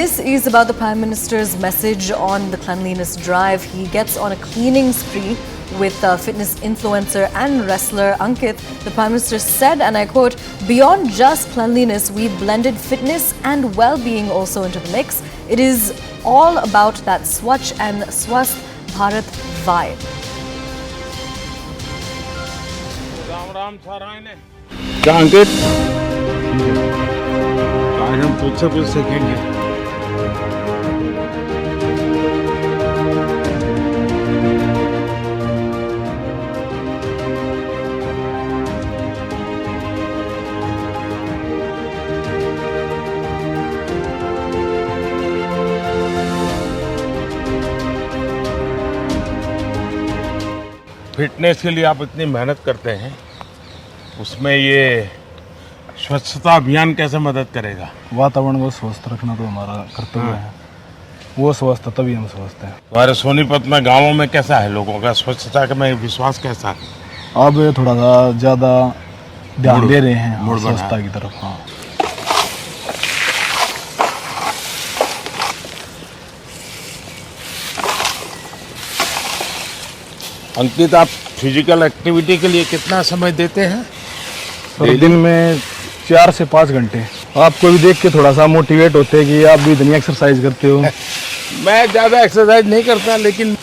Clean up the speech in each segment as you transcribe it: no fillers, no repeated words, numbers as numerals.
This is about the Prime Minister's message on the cleanliness drive. He gets on a cleaning spree with fitness influencer and wrestler Ankit. The Prime Minister said, and I quote, "Beyond just cleanliness, we blended fitness and well-being also into the mix. It is all about that Swachh and Swasth Bharat vibe." Ram साराय ने क्या अंकित आज हम तुझसे कुछ सीखेंगे। Fitness के लिए आप इतनी मेहनत करते हैं, उसमें ये स्वच्छता अभियान कैसे मदद करेगा? वातावरण को स्वस्थ रखना तो हमारा कर्तव्य है। वो स्वस्थ तभी हम स्वस्थ हैं। हमारे सोनीपत में गांवों में कैसा है लोगों का स्वच्छता का में विश्वास कैसा है? अब थोड़ा सा ज़्यादा ध्यान दे रहे हैं स्वच्छता की तरफ। हाँ, अंकित, आप फिजिकल एक्टिविटी के लिए कितना समय देते हैं? सर दिन में 4 से 5 घंटे। आपको भी देख के थोड़ा सा मोटिवेट होते हैं कि आप भी इतनी एक्सरसाइज करते हो। मैं ज़्यादा एक्सरसाइज नहीं करता, लेकिन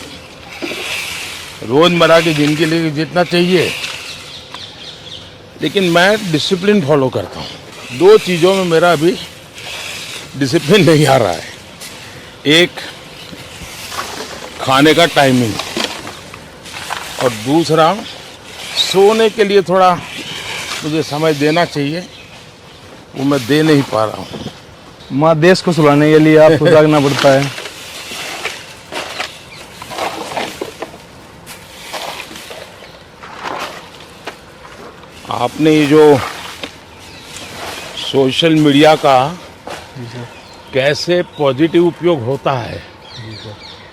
रोज़मर्रा की जिंदगी के लिए जितना चाहिए, लेकिन मैं डिसिप्लिन फॉलो करता हूँ। 2 चीज़ों में मेरा अभी डिसिप्लिन नहीं आ रहा है। एक, खाने का टाइमिंग, और दूसरा, सोने के लिए थोड़ा मुझे समय देना चाहिए, वो मैं दे नहीं पा रहा हूँ। माँ देश को सुलाने के लिए आपको जागना पड़ता है। आपने ये जो सोशल मीडिया का कैसे पॉजिटिव उपयोग होता है,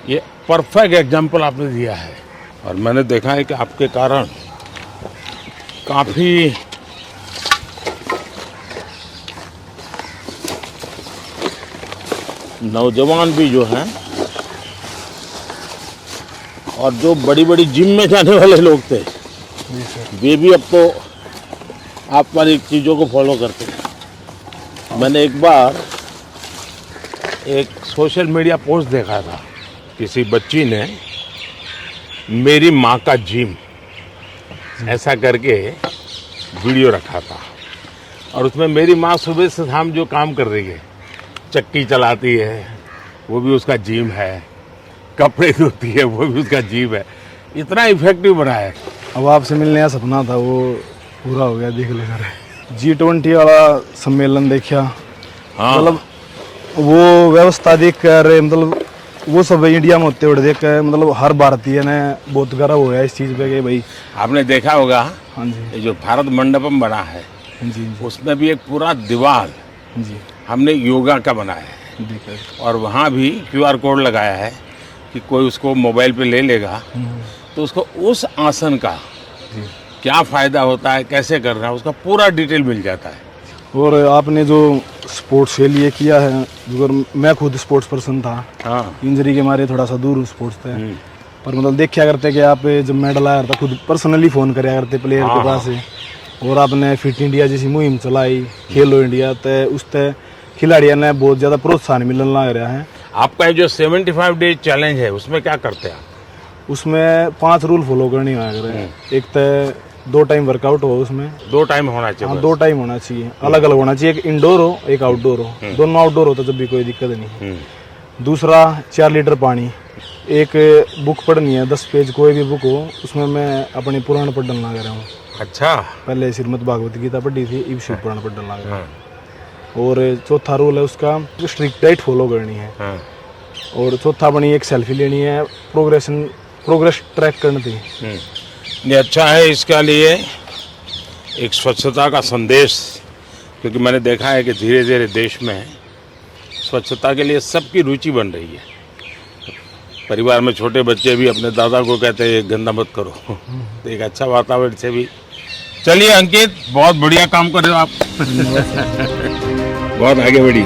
ये परफेक्ट एग्जाम्पल आपने दिया है। और मैंने देखा है कि आपके कारण काफ़ी नौजवान भी जो हैं और जो बड़ी बड़ी जिम में जाने वाले लोग थे, वे भी अब तो आप वाली चीज़ों को फॉलो करते हैं। मैंने एक बार एक सोशल मीडिया पोस्ट देखा था, किसी बच्ची ने मेरी माँ का जिम ऐसा करके वीडियो रखा था, और उसमें मेरी माँ सुबह से शाम जो काम कर रही है, चक्की चलाती है, वो भी उसका जिम है, कपड़े धोती है, वो भी उसका जिम है। इतना इफेक्टिव बना है। अब आपसे मिलने का सपना था, वो पूरा हो गया। देख ले सर, G20 वाला सम्मेलन देखा। हाँ, मतलब वो व्यवस्था देख कर, मतलब वो सब इंडिया में होते हुए देख कर, मतलब हर भारतीय ने बहुत गर्व हो गया इस चीज़ पे कि भाई। आपने देखा होगा, हाँ जी, ये जो भारत मंडपम बना है, जी, उसमें भी एक पूरा दीवार जी, हमने योगा का बनाया है, देखा। और वहाँ भी QR कोड लगाया है कि कोई उसको मोबाइल पे ले लेगा तो उसको उस आसन का क्या फ़ायदा होता है, कैसे करना है, उसका पूरा डिटेल मिल जाता है। और आपने जो स्पोर्ट्स के लिए किया है, अगर मैं खुद स्पोर्ट्स पर्सन था, हाँ, इंजरी के मारे थोड़ा सा दूर स्पोर्ट्स से, पर मतलब देखा करते कि आप जब मेडल आया था, खुद पर्सनली फ़ोन कराया करते प्लेयर के पास से। और आपने फिट इंडिया जैसी मुहिम चलाई, खेलो इंडिया, तो उससे खिलाड़ियों ने बहुत ज़्यादा प्रोत्साहन मिलने लग रहा है। आपका जो 75 डे चैलेंज है, उसमें क्या करते हैं आप? उसमें 5 रूल फॉलो करने हैं। एक तो 2 टाइम वर्कआउट हो, उसमें 2 टाइम होना चाहिए। हाँ, 2 टाइम होना चाहिए, अलग अलग होना चाहिए। एक इंडोर हो, एक आउटडोर हो। दोनों आउटडोर हो तो जब भी कोई दिक्कत नहीं। दूसरा, 4 लीटर पानी। एक बुक पढ़नी है, 10 पेज कोई भी बुक हो, उसमें मैं अपने पुराण पढ़ने लग रहा हूँ। अच्छा, पहले श्रीमद् भागवत गीता पढ़ी थी, अब शिव पुराण पढ़ने लग रहा हूँ। और चौथा रूल है उसका, स्ट्रिक्ट डाइट फॉलो करनी है। और चौथा बनी एक सेल्फी लेनी है, प्रोग्रेस ट्रैक करनी थी। ये अच्छा है। इसका लिए एक स्वच्छता का संदेश, क्योंकि मैंने देखा है कि धीरे धीरे देश में स्वच्छता के लिए सबकी रुचि बन रही है। परिवार में छोटे बच्चे भी अपने दादा को कहते हैं गंदा मत करो, तो एक अच्छा वातावरण से भी चलिए अंकित, बहुत बढ़िया काम कर रहे हो आप। बहुत आगे बढ़िए।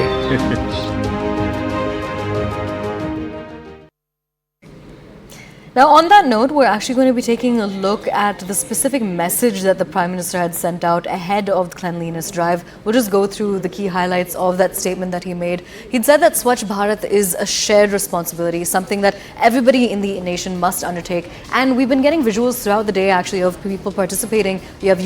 Now, on that note, we're actually going to be taking a look at the specific message that the Prime Minister had sent out ahead of the cleanliness drive. We'll just go through the key highlights of that statement that he made. He'd said that Swachh Bharat is a shared responsibility, something that everybody in the nation must undertake. And we've been getting visuals throughout the day, actually, of people participating. You have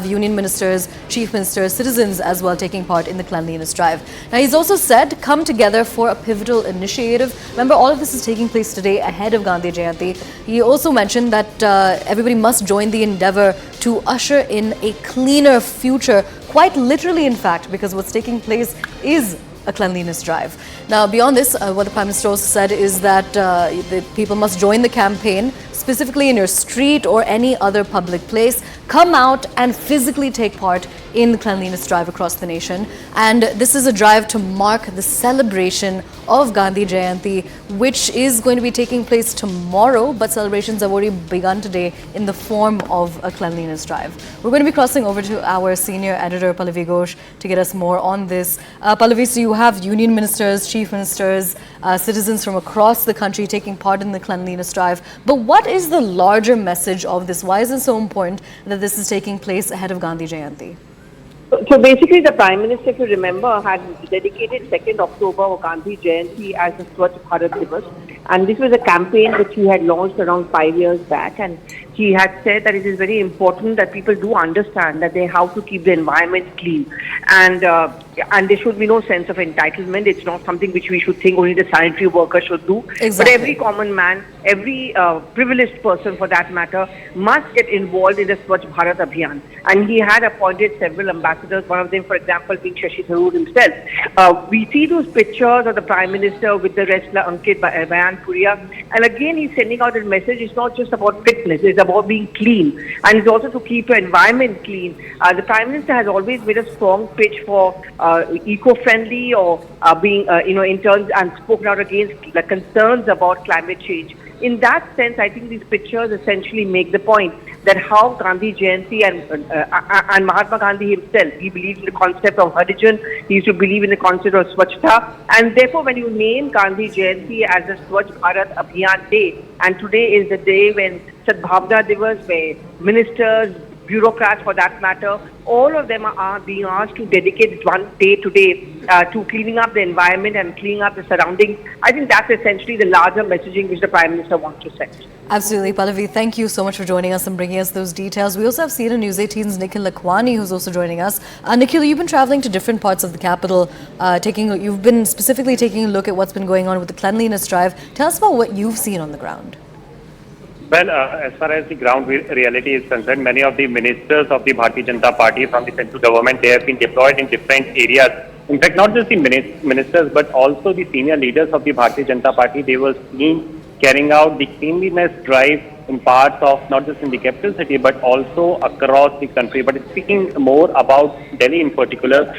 union ministers, chief ministers, citizens as well taking part in the cleanliness drive. Now, he's also said, come together for a pivotal initiative. Remember, all of this is taking place today ahead of Gandhi Jayanti. He also mentioned that everybody must join the endeavor to usher in a cleaner future, quite literally, in fact, because what's taking place is a cleanliness drive. Now, beyond this, what the Prime Minister also said is that the people must join the campaign, specifically in your street or any other public place. Come out and physically take part in the cleanliness drive across the nation. And this is a drive to mark the celebration of Gandhi Jayanti, which is going to be taking place tomorrow, but celebrations have already begun today in the form of a cleanliness drive. We're going to be crossing over to our senior editor, Pallavi Ghosh, to get us more on this. Pallavi, so you have union ministers, chief ministers, citizens from across the country taking part in the cleanliness drive. But what is the larger message of this? Why is it so important that this is taking place ahead of Gandhi Jayanti? So basically, the Prime Minister, if you remember, had dedicated 2nd October or Gandhi Jayanti as the Swachh Bharat Divas. And this was a campaign which he had launched around 5 years back. And he had said that it is very important that people do understand that they have to keep the environment clean. And there should be no sense of entitlement. It's not something which we should think only the sanitary worker should do. Exactly. But every common man, every privileged person for that matter, must get involved in the Swachh Bharat Abhiyan. And he had appointed several ambassadors, one of them, for example, being Shashi Tharoor himself. We see those pictures of the Prime Minister with the wrestler Ankit Baiyanpuriya. And again, he's sending out a message. It's not just about fitness. It's about being clean. And it's also to keep your environment clean. The Prime Minister has always made a strong pitch for eco-friendly or being, in terms, and spoken out against the concerns about climate change. In that sense, I think these pictures essentially make the point that how Gandhi Jayanti and Mahatma Gandhi himself, he believes in the concept of Harijan, he used to believe in the concept of Swachhata, and therefore when you name Gandhi Jayanti as a Swachh Bharat Abhiyan Day, and today is the day when Sadbhavna Divas, where ministers, bureaucrats for that matter, all of them are being asked to dedicate one day today to cleaning up the environment and cleaning up the surroundings. I think that's essentially the larger messaging which the Prime Minister wants to send. Absolutely, Pallavi. Thank you so much for joining us and bringing us those details. We also have CNN News 18's Nikhil Lakhwani, who's also joining us. Nikhil, you've been traveling to different parts of the capital. You've been specifically taking a look at what's been going on with the cleanliness drive. Tell us about what you've seen on the ground. Well, as far as the ground reality is concerned, many of the ministers of the Bharatiya Janata Party from the central government, they have been deployed in different areas. In fact, not just the ministers, but also the senior leaders of the Bharatiya Janata Party, they were seen carrying out the cleanliness drive in parts of, not just in the capital city, but also across the country. But speaking more about Delhi in particular,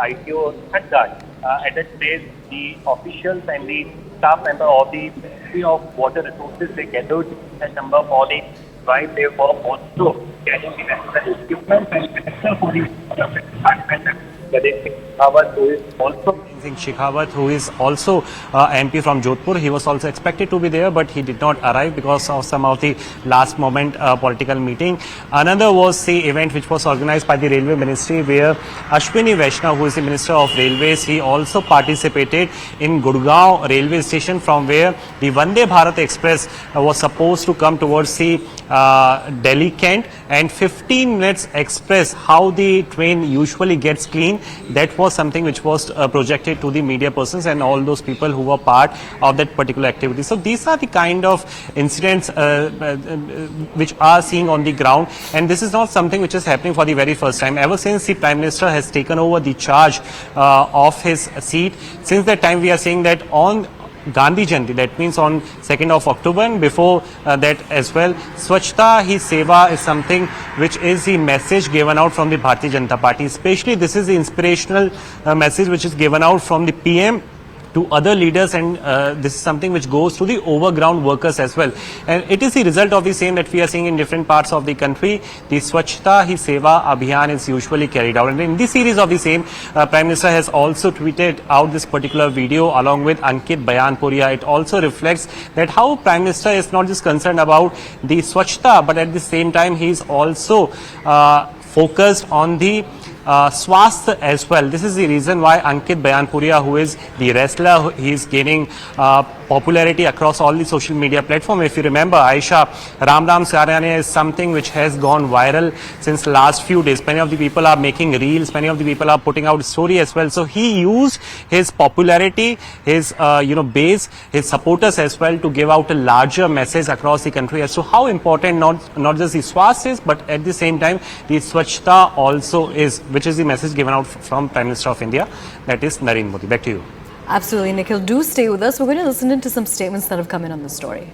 ITO said that at that place, the officials and the staff member of the Ministry of Water Resources, they gathered that number for the drive. They were also carrying the necessary equipment and minister for the department. Shekhawat, who is also Shekhawat, who is also MP from Jodhpur, he was also expected to be there, but he did not arrive because of some of the last moment political meeting. Another was the event which was organized by the Railway Ministry, where Ashwini Vaishnav, who is the Minister of Railways, he also participated in Gurgaon railway station, from where the Vande Bharat Express was supposed to come towards the Delhi Kent, and 15 minutes express, how the train usually gets clean, that was something which was projected to the media persons and all those people who were part of that particular activity. So these are the kind of incidents which are seen on the ground, and this is not something which is happening for the very first time. Ever since the Prime Minister has taken over the charge of his seat, since that time we are saying that on Gandhi Jayanti, that means on 2nd of October, and before that as well, Swachhata Hi Seva is something which is the message given out from the Bharatiya Janata Party. Especially this is the inspirational message which is given out from the PM to other leaders, and this is something which goes to the overground workers as well. And it is the result of the same that we are seeing in different parts of the country. The Swachhata Hi Seva Abhiyan is usually carried out. And in this series of the same, Prime Minister has also tweeted out this particular video along with Ankit Baiyanpuriya. It also reflects that how Prime Minister is not just concerned about the Swachhata, but at the same time he is also focused on the Swasth as well. This is the reason why Ankit Baiyanpuriya, who is the wrestler, he is gaining popularity across all the social media platforms. If you remember, Aisha, Ram Ram Saryane is something which has gone viral since the last few days. Many of the people are making reels, many of the people are putting out story as well. So he used his popularity, his base, his supporters as well to give out a larger message across the country as to how important not just the Swasth is, but at the same time the Swachhata also is, which is the message given out from Prime Minister of India, that is Narendra Modi. Back to you. Absolutely, Nikhil. Do stay with us. We're going to listen into some statements that have come in on the story.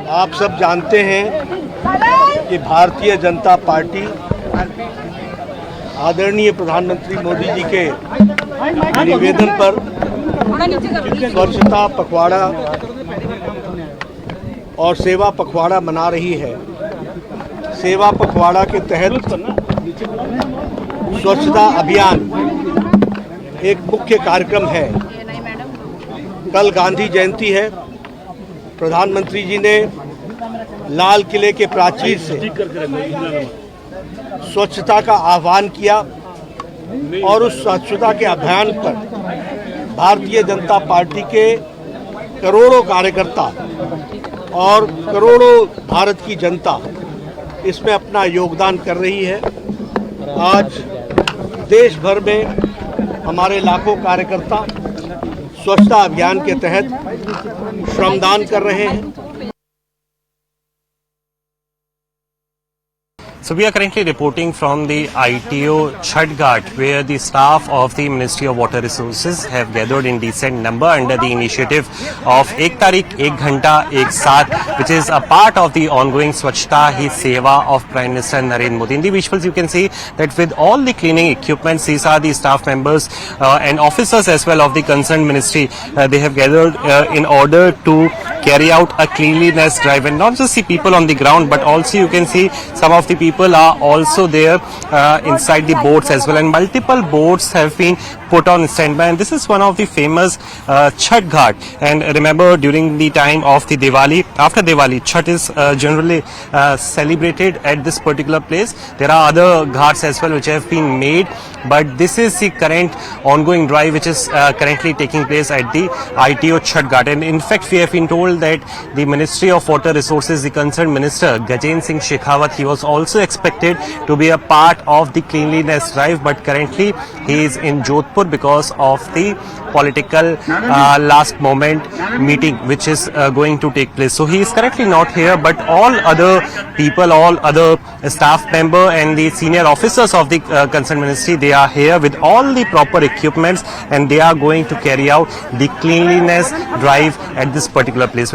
आप सब जानते हैं कि Bharatiya Janata party आदरणीय प्रधानमंत्री मोदी जी के निवेदन पर स्वच्छता पखवाड़ा और सेवा पखवाड़ा मना रही है। सेवा पखवाड़ा के तहत स्वच्छता अभियान एक मुख्य कार्यक्रम है। कल गांधी जयंती है। प्रधानमंत्री जी ने लाल किले के प्राचीर से स्वच्छता का आह्वान किया और उस स्वच्छता के अभियान पर भारतीय जनता पार्टी के करोड़ों कार्यकर्ता और करोड़ों भारत की जनता इसमें अपना योगदान कर रही है। आज देश भर में हमारे लाखों कार्यकर्ता स्वच्छता अभियान के तहत श्रमदान कर रहे हैं। So we are currently reporting from the ITO Swachh Ghat, where the staff of the Ministry of Water Resources have gathered in decent number under the initiative of Ek Tarikh Ek Ghanta Ek Saath, which is a part of the ongoing Swachhata Hi Seva of Prime Minister Narendra Modi. In the visuals you can see that with all the cleaning equipments, these are the staff members and officers as well of the concerned ministry. They have gathered in order to carry out a cleanliness drive, and not just the people on the ground, but also you can see some of the people are also there inside the boats as well, and multiple boats have been put on standby. And this is one of the famous Swachh Ghat. And remember, during the time of the Diwali, after Diwali, Chhath is generally celebrated at this particular place. There are other ghats as well which have been made, but this is the current ongoing drive which is currently taking place at the ITO Swachh Ghat. And in fact, we have been told that the Ministry of Water Resources, the concerned minister Gajendra Singh Shekhawat, he was also expected to be a part of the cleanliness drive, but currently he is in Jodhpur because of the political last moment meeting which is going to take place. So he is currently not here, but all other people, all other staff member and the senior officers of the concerned ministry, they are here with all the proper equipments, and they are going to carry out the cleanliness drive at this particular place.